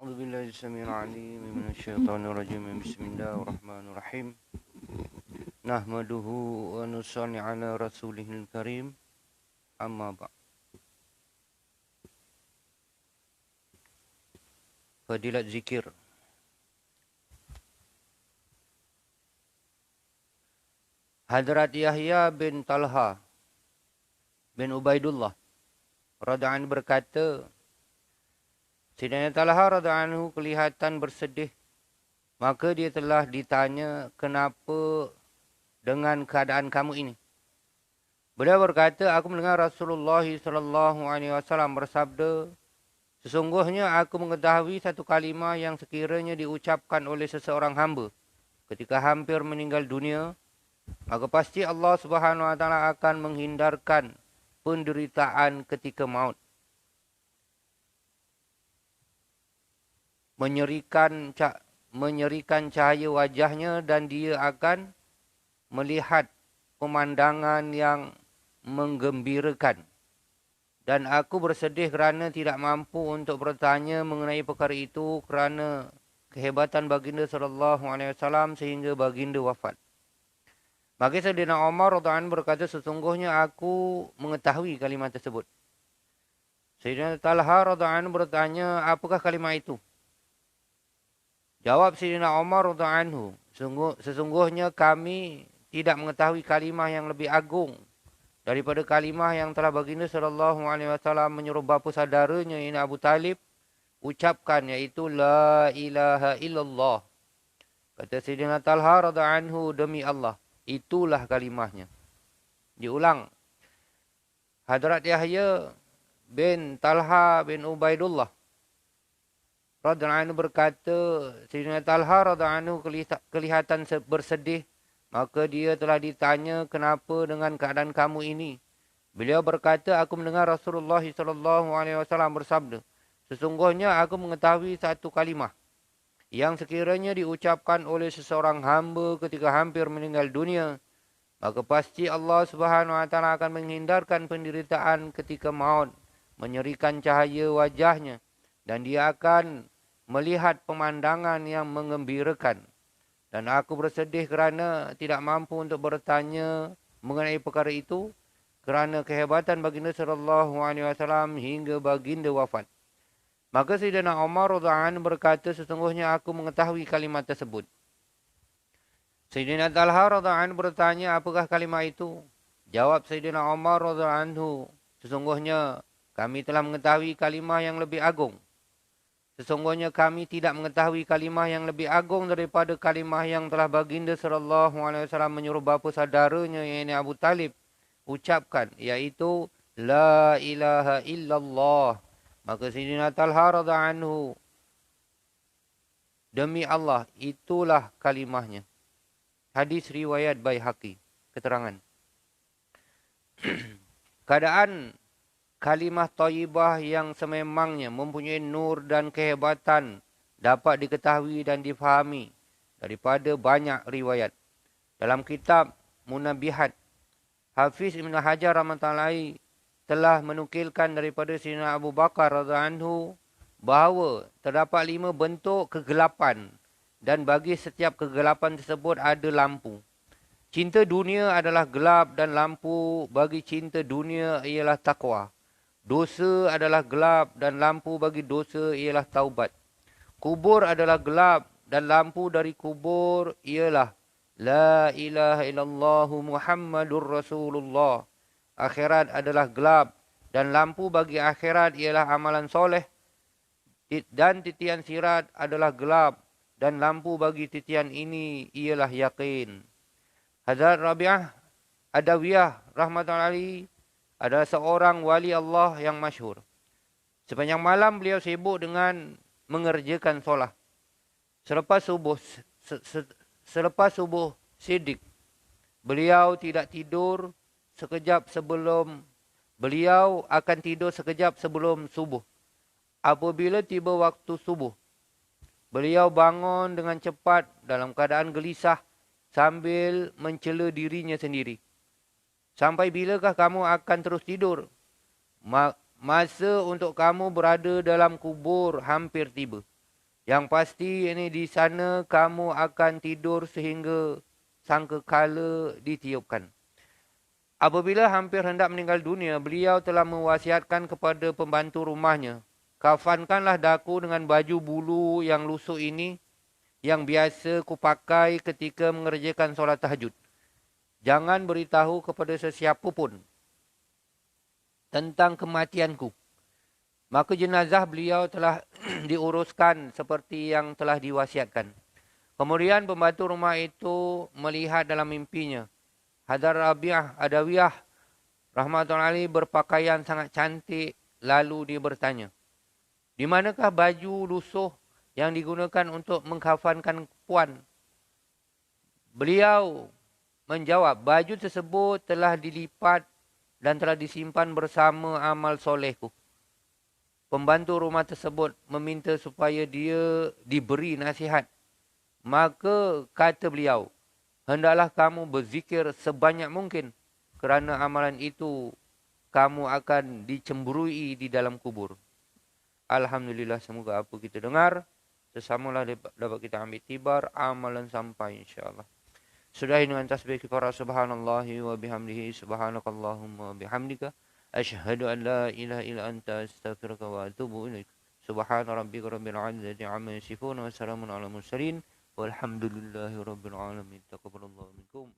أعوذ بالله السميع العليم من الشيطان الرجيم. بسم الله الرحمن الرحيم. نحمده ونصلي على رسوله الكريم. أما بعد. Fadilat zikir. Hadrat Yahya bin Talha bin Ubaidullah radhiyallahu anhu berkata, Sayyidina Talha radhiyallahu anhu kelihatan bersedih. Maka dia telah ditanya, kenapa dengan keadaan kamu ini? Beliau berkata, aku mendengar Rasulullah sallallahu alaihi wasallam bersabda, sesungguhnya aku mengetahui satu kalimah yang sekiranya diucapkan oleh seseorang hamba ketika hampir meninggal dunia, maka pasti Allah Subhanahu wa taala akan menghindarkan penderitaan ketika maut. Menyerikan cahaya wajahnya dan dia akan melihat pemandangan yang menggembirakan. Dan aku bersedih kerana tidak mampu untuk bertanya mengenai perkara itu kerana kehebatan baginda sallallahu alaihi wasallam sehingga baginda wafat. Maka Sayyidina Umar radhiyallahu anhu berkata, sesungguhnya aku mengetahui kalimat tersebut. Sayyidina Talha radhiyallahu anhu bertanya, apakah kalimat itu? Jawab Sayyidina Umar radhiyallahu anhu, sesungguhnya kami tidak mengetahui kalimah yang lebih agung daripada kalimah yang telah baginda sallallahu alaihi wasallam menyuruh bapa saudaranya ini Abu Talib ucapkan, iaitu la ilaha illallah. Kata Sayyidina Talha radhiyallahu anhu, demi Allah, itulah kalimahnya. Diulang. Hadrat Yahya bin Talha bin Ubaidullah radhiyallahu anhu berkata, Sayyidina Talha radhiyallahu anhu kelihatan bersedih. Maka dia telah ditanya, kenapa dengan keadaan kamu ini? Beliau berkata, aku mendengar Rasulullah sallallahu alaihi wasallam bersabda, sesungguhnya aku mengetahui satu kalimah yang sekiranya diucapkan oleh seseorang hamba ketika hampir meninggal dunia, maka pasti Allah Subhanahu wa taala akan menghindarkan penderitaan ketika maut, menyerikan cahaya wajahnya, dan dia akan melihat pemandangan yang menggembirakan. Dan aku bersedih kerana tidak mampu untuk bertanya mengenai perkara itu kerana kehebatan baginda sallallahu alaihi wasallam hingga baginda wafat. Maka Sayyidina Umar radhiyallahu anhu berkata, sesungguhnya aku mengetahui kalimat tersebut. Sayyidina Talha radhiyallahu anhu bertanya, apakah kalimat itu? Jawab Sayyidina Umar radhiyallahu anhu, sesungguhnya kami telah mengetahui kalimah yang lebih agung. Sesungguhnya kami tidak mengetahui kalimah yang lebih agung daripada kalimah yang telah baginda sallallahu alaihi wasallam menyuruh bapa saudaranya iaitu Abu Talib ucapkan, iaitu la ilaha illallah. Maka Sayyidina Talha radhiyallahu anhu, demi Allah, itulah kalimahnya. Hadis riwayat Baihaqi. Keterangan. Keadaan kalimah thayyibah yang sememangnya mempunyai nur dan kehebatan dapat diketahui dan difahami daripada banyak riwayat. Dalam kitab Munabihat, Hafiz Ibn Hajar rahmatullahi telah menukilkan daripada Sayyidina Abu Bakar radhiyallahu anhu bahawa terdapat 5 bentuk kegelapan dan bagi setiap kegelapan tersebut ada lampu. Cinta dunia adalah gelap dan lampu bagi cinta dunia ialah taqwa. Dosa adalah gelap dan lampu bagi dosa ialah taubat. Kubur adalah gelap dan lampu dari kubur ialah la ilaha illallah Muhammadur Rasulullah. Akhirat adalah gelap dan lampu bagi akhirat ialah amalan soleh. Dan titian sirat adalah gelap dan lampu bagi titian ini ialah yakin. Hazrat Rabi'ah Adawiyah rahmatullahi adalah seorang wali Allah yang masyhur. Sepanjang malam beliau sibuk dengan mengerjakan solat. Selepas subuh siddiq, beliau tidak tidur sekejap sebelum beliau akan tidur sekejap sebelum subuh. Apabila tiba waktu subuh, beliau bangun dengan cepat dalam keadaan gelisah sambil mencela dirinya sendiri. Sampai bilakah kamu akan terus tidur? Masa untuk kamu berada dalam kubur hampir tiba. Yang pasti ini di sana kamu akan tidur sehingga sangkakala ditiupkan. Apabila hampir hendak meninggal dunia, beliau telah mewasiatkan kepada pembantu rumahnya, kafankanlah daku dengan baju bulu yang lusuh ini yang biasa kupakai ketika mengerjakan solat tahajud. Jangan beritahu kepada sesiapa pun tentang kematianku. Maka jenazah beliau telah diuruskan seperti yang telah diwasiatkan. Kemudian pembantu rumah itu melihat dalam mimpinya Hadar Rabi'ah Adawiyah rahmatullahi alaih berpakaian sangat cantik. Lalu dia bertanya, di manakah baju lusuh yang digunakan untuk mengkafankan puan? Beliau menjawab, baju tersebut telah dilipat dan telah disimpan bersama amal solehku. Pembantu rumah tersebut meminta supaya dia diberi nasihat. Maka kata beliau, hendaklah kamu berzikir sebanyak mungkin kerana amalan itu kamu akan dicemburui di dalam kubur. Alhamdulillah, semoga apa kita dengar sesamalah dapat kita ambil tibar amalan sampai insya-Allah. Sudahi dengan tasbih kifarah subhanallahi wa bihamdihi subhanakallahumma bihamdika asyhadu an la ilaha illa anta astaghfiruka wa atubu ilaik. Subhana rabbika rabbil izzati amma yasifun wa salamun alal mursalin walhamdulillahi rabbil alamin. Taqabbalallahu minkum.